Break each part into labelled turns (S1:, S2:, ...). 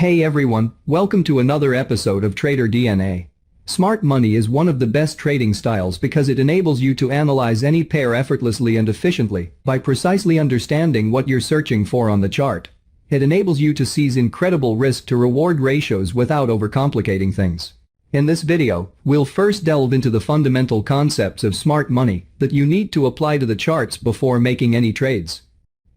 S1: Hey everyone, welcome to another episode of Trader DNA. Smart money is one of the best trading styles because it enables you to analyze any pair effortlessly and efficiently by precisely understanding what you're searching for on the chart. It enables you to seize incredible risk to reward ratios without overcomplicating things. In this video, we'll first delve into the fundamental concepts of smart money that you need to apply to the charts before making any trades.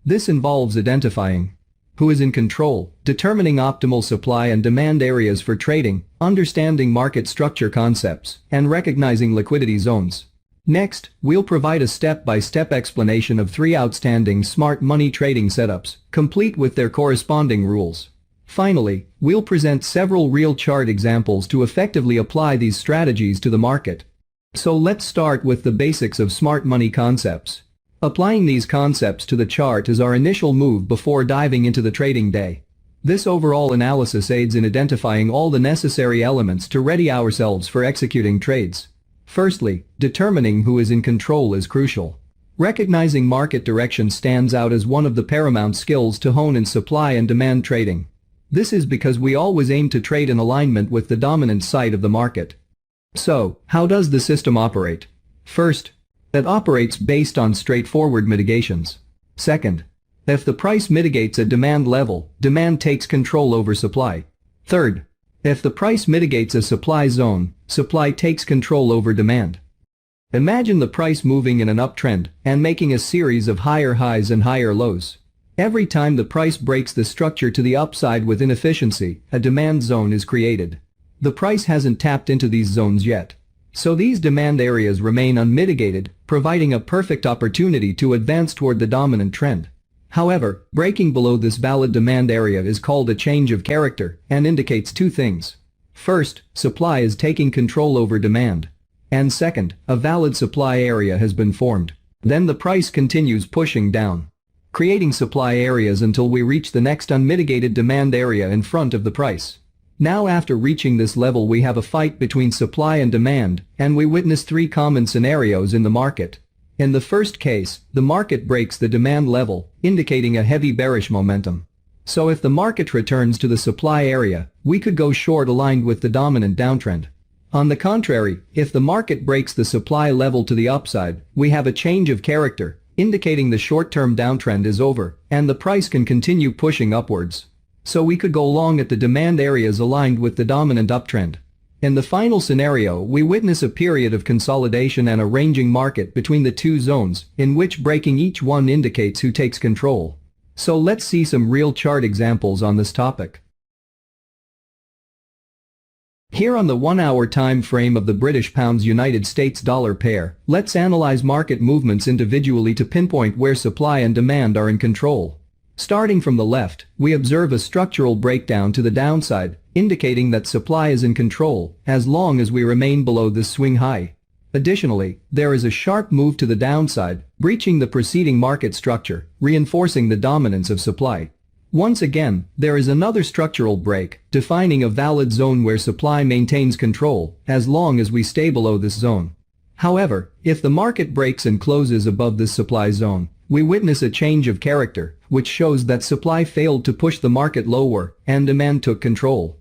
S1: This involves identifying who is in control, determining optimal supply and demand areas for trading, understanding market structure concepts, and recognizing liquidity zones. Next, we'll provide a step-by-step explanation of 3 outstanding smart money trading setups, complete with their corresponding rules. Finally, we'll present several real chart examples to effectively apply these strategies to the market. So let's start with the basics of smart money concepts. Applying these concepts to the chart is our initial move before diving into the trading day. This overall analysis aids in identifying all the necessary elements to ready ourselves for executing trades. Firstly, determining who is in control is crucial. Recognizing market direction stands out as one of the paramount skills to hone in supply and demand trading. This is because we always aim to trade in alignment with the dominant side of the market. So, how does the system operate? First, it operates based on straightforward mitigations. Second, if the price mitigates a demand level, demand takes control over supply. Third, if the price mitigates a supply zone, supply takes control over demand. Imagine the price moving in an uptrend and making a series of higher highs and higher lows. Every time the price breaks the structure to the upside with inefficiency, a demand zone is created. The price hasn't tapped into these zones yet. So these demand areas remain unmitigated, providing a perfect opportunity to advance toward the dominant trend. However, breaking below this valid demand area is called a change of character and indicates 2 things. First, supply is taking control over demand. And second, a valid supply area has been formed. Then the price continues pushing down, creating supply areas until we reach the next unmitigated demand area in front of the price. Now after reaching this level we have a fight between supply and demand, and we witness 3 common scenarios in the market. In the first case, the market breaks the demand level, indicating a heavy bearish momentum. So if the market returns to the supply area, we could go short aligned with the dominant downtrend. On the contrary, if the market breaks the supply level to the upside, we have a change of character, indicating the short-term downtrend is over, and the price can continue pushing upwards. So we could go long at the demand areas aligned with the dominant uptrend. In the final scenario, we witness a period of consolidation and a ranging market between the 2 zones, in which breaking each one indicates who takes control. So let's see some real chart examples on this topic. Here on the 1-hour time frame of the British pounds-United States dollar pair, let's analyze market movements individually to pinpoint where supply and demand are in control. Starting from the left, we observe a structural breakdown to the downside, indicating that supply is in control as long as we remain below this swing high. Additionally, there is a sharp move to the downside, breaching the preceding market structure, reinforcing the dominance of supply. Once again, there is another structural break, defining a valid zone where supply maintains control as long as we stay below this zone. However, if the market breaks and closes above this supply zone, we witness a change of character, which shows that supply failed to push the market lower and demand took control.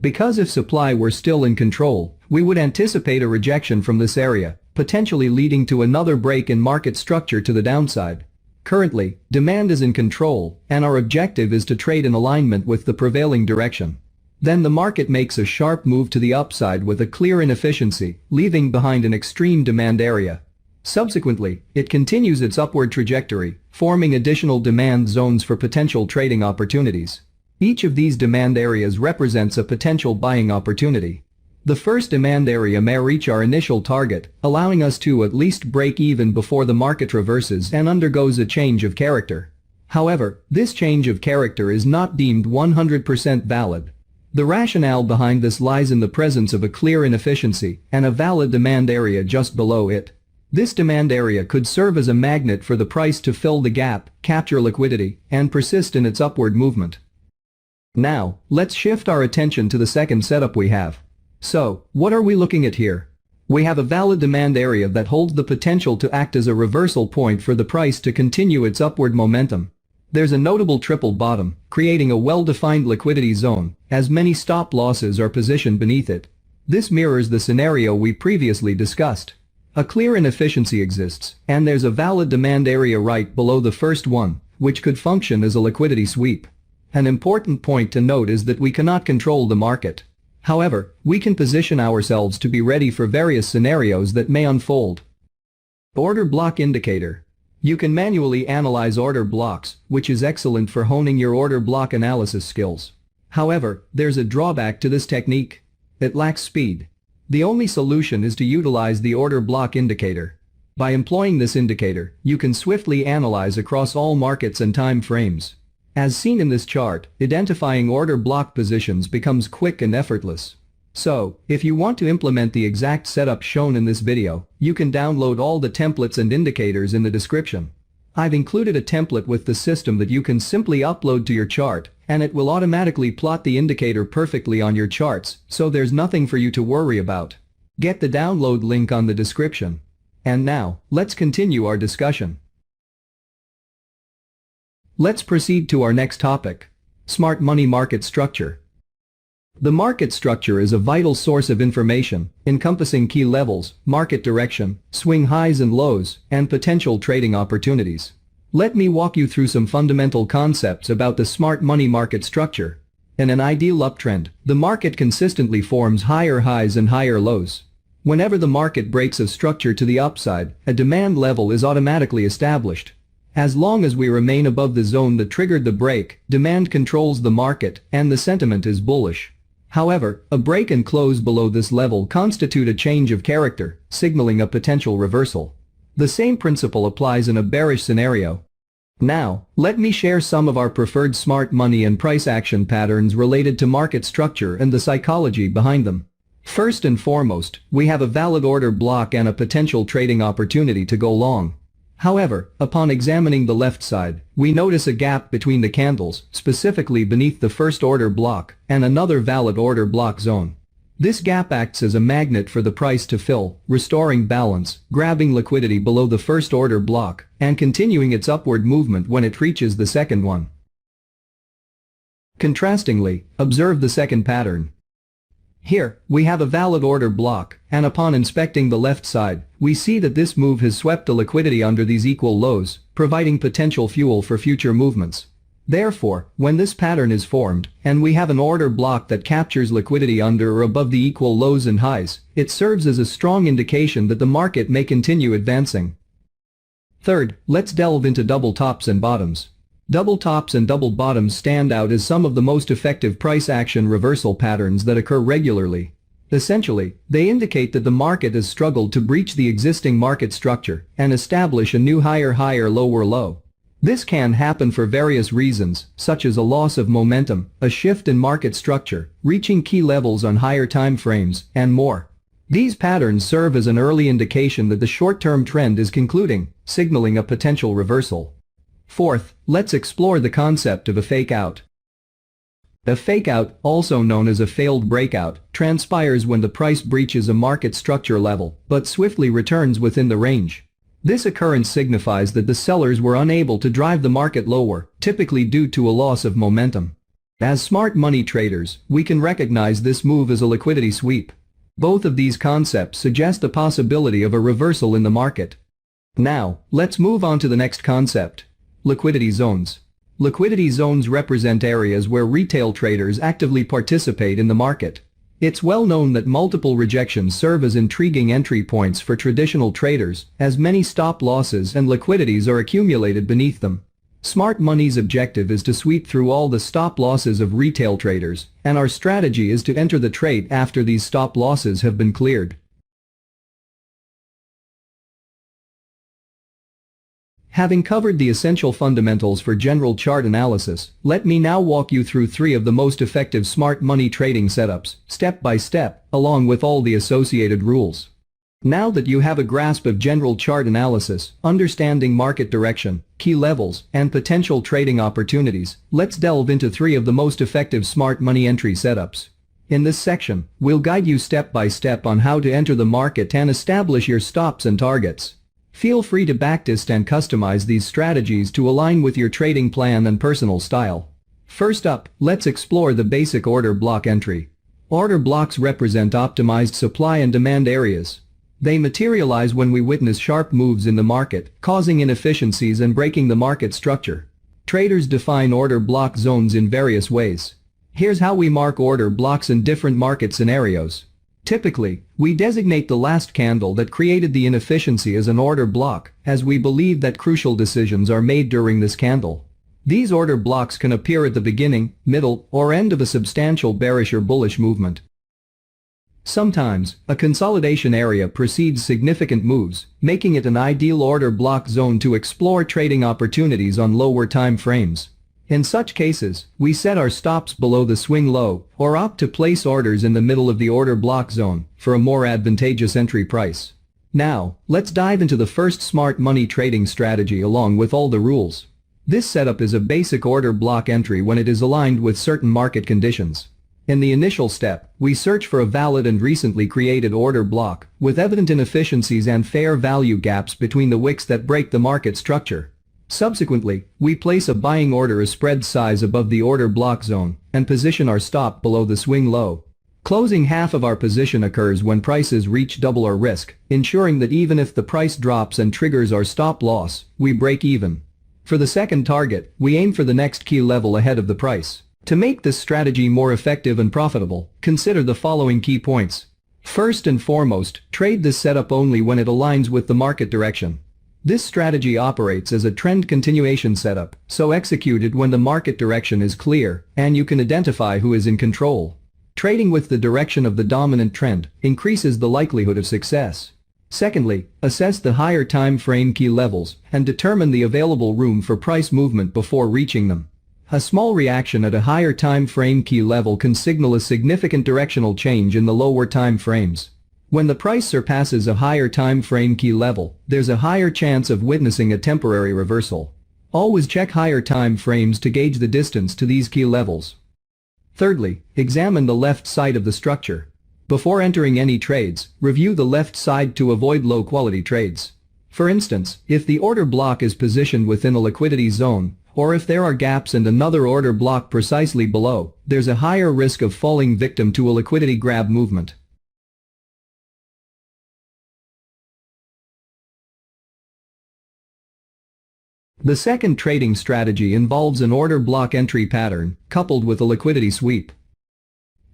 S1: Because if supply were still in control, we would anticipate a rejection from this area, potentially leading to another break in market structure to the downside. Currently, demand is in control, and our objective is to trade in alignment with the prevailing direction. Then the market makes a sharp move to the upside with a clear inefficiency, leaving behind an extreme demand area. Subsequently, it continues its upward trajectory, forming additional demand zones for potential trading opportunities. Each of these demand areas represents a potential buying opportunity. The first demand area may reach our initial target, allowing us to at least break even before the market reverses and undergoes a change of character. However, this change of character is not deemed 100% valid. The rationale behind this lies in the presence of a clear inefficiency and a valid demand area just below it. This demand area could serve as a magnet for the price to fill the gap, capture liquidity, and persist in its upward movement. Now, let's shift our attention to the second setup we have. So, what are we looking at here? We have a valid demand area that holds the potential to act as a reversal point for the price to continue its upward momentum. There's a notable triple bottom, creating a well-defined liquidity zone, as many stop losses are positioned beneath it. This mirrors the scenario we previously discussed. A clear inefficiency exists, and there's a valid demand area right below the first one, which could function as a liquidity sweep. An important point to note is that we cannot control the market. However, we can position ourselves to be ready for various scenarios that may unfold. Order block indicator. You can manually analyze order blocks, which is excellent for honing your order block analysis skills. However, there's a drawback to this technique. It lacks speed. The only solution is to utilize the order block indicator. By employing this indicator, you can swiftly analyze across all markets and time frames. As seen in this chart, identifying order block positions becomes quick and effortless. So, if you want to implement the exact setup shown in this video, you can download all the templates and indicators in the description. I've included a template with the system that you can simply upload to your chart, and it will automatically plot the indicator perfectly on your charts, so there's nothing for you to worry about. Get the download link on the description. And now, let's continue our discussion. Let's proceed to our next topic. Smart money market structure. The market structure is a vital source of information, encompassing key levels, market direction, swing highs and lows, and potential trading opportunities. Let me walk you through some fundamental concepts about the smart money market structure. In an ideal uptrend, the market consistently forms higher highs and higher lows. Whenever the market breaks a structure to the upside, a demand level is automatically established. As long as we remain above the zone that triggered the break, demand controls the market, and the sentiment is bullish. However, a break and close below this level constitute a change of character, signaling a potential reversal. The same principle applies in a bearish scenario. Now, let me share some of our preferred smart money and price action patterns related to market structure and the psychology behind them. First and foremost, we have a valid order block and a potential trading opportunity to go long. However, upon examining the left side, we notice a gap between the candles, specifically beneath the first order block, and another valid order block zone. This gap acts as a magnet for the price to fill, restoring balance, grabbing liquidity below the first order block, and continuing its upward movement when it reaches the second one. Contrastingly, observe the second pattern. Here, we have a valid order block, and upon inspecting the left side, we see that this move has swept the liquidity under these equal lows, providing potential fuel for future movements. Therefore, when this pattern is formed, and we have an order block that captures liquidity under or above the equal lows and highs, it serves as a strong indication that the market may continue advancing. Third, let's delve into double tops and bottoms. Double tops and double bottoms stand out as some of the most effective price action reversal patterns that occur regularly. Essentially, they indicate that the market has struggled to breach the existing market structure and establish a new higher lower low. This can happen for various reasons, such as a loss of momentum, a shift in market structure, reaching key levels on higher time frames, and more. These patterns serve as an early indication that the short-term trend is concluding, signaling a potential reversal. Fourth, let's explore the concept of a fake out. A fake out, also known as a failed breakout, transpires when the price breaches a market structure level, but swiftly returns within the range. This occurrence signifies that the sellers were unable to drive the market lower, typically due to a loss of momentum. As smart money traders, we can recognize this move as a liquidity sweep. Both of these concepts suggest the possibility of a reversal in the market. Now, let's move on to the next concept. Liquidity zones. Liquidity zones represent areas where retail traders actively participate in the market. It's well known that multiple rejections serve as intriguing entry points for traditional traders, as many stop losses and liquidities are accumulated beneath them. Smart money's objective is to sweep through all the stop losses of retail traders, and our strategy is to enter the trade after these stop losses have been cleared. Having covered the essential fundamentals for general chart analysis, let me now walk you through 3 of the most effective smart money trading setups, step by step, along with all the associated rules. Now that you have a grasp of general chart analysis, understanding market direction, key levels, and potential trading opportunities, let's delve into 3 of the most effective smart money entry setups. In this section, we'll guide you step by step on how to enter the market and establish your stops and targets. Feel free to backtest and customize these strategies to align with your trading plan and personal style. First up, let's explore the basic order block entry. Order blocks represent optimized supply and demand areas. They materialize when we witness sharp moves in the market, causing inefficiencies and breaking the market structure. Traders define order block zones in various ways. Here's how we mark order blocks in different market scenarios. Typically, we designate the last candle that created the inefficiency as an order block, as we believe that crucial decisions are made during this candle. These order blocks can appear at the beginning, middle, or end of a substantial bearish or bullish movement. Sometimes, a consolidation area precedes significant moves, making it an ideal order block zone to explore trading opportunities on lower time frames. In such cases, we set our stops below the swing low, or opt to place orders in the middle of the order block zone, for a more advantageous entry price. Now, let's dive into the first smart money trading strategy along with all the rules. This setup is a basic order block entry when it is aligned with certain market conditions. In the initial step, we search for a valid and recently created order block, with evident inefficiencies and fair value gaps between the wicks that break the market structure. Subsequently, we place a buying order a spread size above the order block zone and position our stop below the swing low. Closing half of our position occurs when prices reach double our risk, ensuring that even if the price drops and triggers our stop loss, we break even. For the second target, we aim for the next key level ahead of the price. To make this strategy more effective and profitable, consider the following key points. First and foremost, trade this setup only when it aligns with the market direction. This strategy operates as a trend continuation setup, so execute it when the market direction is clear and you can identify who is in control. Trading with the direction of the dominant trend increases the likelihood of success. Secondly, assess the higher time frame key levels and determine the available room for price movement before reaching them. A small reaction at a higher time frame key level can signal a significant directional change in the lower time frames. When the price surpasses a higher time frame key level, there's a higher chance of witnessing a temporary reversal. Always check higher time frames to gauge the distance to these key levels. Thirdly, examine the left side of the structure. Before entering any trades, review the left side to avoid low-quality trades. For instance, if the order block is positioned within a liquidity zone, or if there are gaps and another order block precisely below, there's a higher risk of falling victim to a liquidity grab movement. The second trading strategy involves an order block entry pattern, coupled with a liquidity sweep.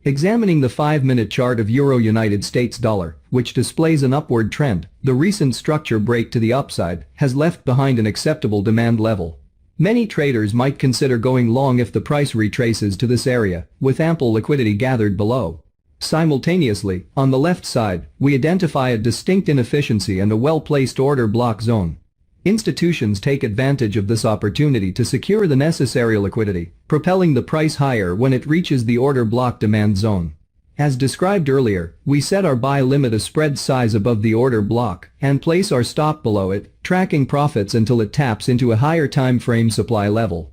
S1: Examining the 5-minute chart of Euro-United States dollar, which displays an upward trend, the recent structure break to the upside has left behind an acceptable demand level. Many traders might consider going long if the price retraces to this area, with ample liquidity gathered below. Simultaneously, on the left side, we identify a distinct inefficiency and a well-placed order block zone. Institutions take advantage of this opportunity to secure the necessary liquidity, propelling the price higher when it reaches the order block demand zone. As described earlier, we set our buy limit a spread size above the order block and place our stop below it, tracking profits until it taps into a higher time frame supply level.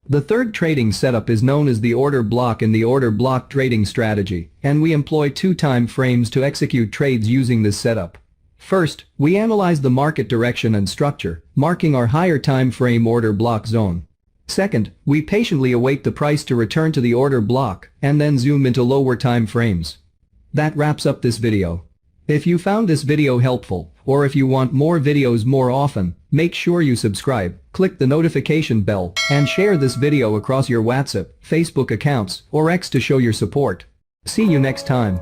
S1: The third trading setup is known as the order block in the order block trading strategy, and we employ 2 time frames to execute trades using this setup. First, we analyze the market direction and structure, marking our higher time frame order block zone. Second, we patiently await the price to return to the order block and then zoom into lower time frames. That wraps up this video. If you found this video helpful, or if you want more videos more often, make sure you subscribe, click the notification bell, and share this video across your WhatsApp, Facebook accounts, or X to show your support. See you next time.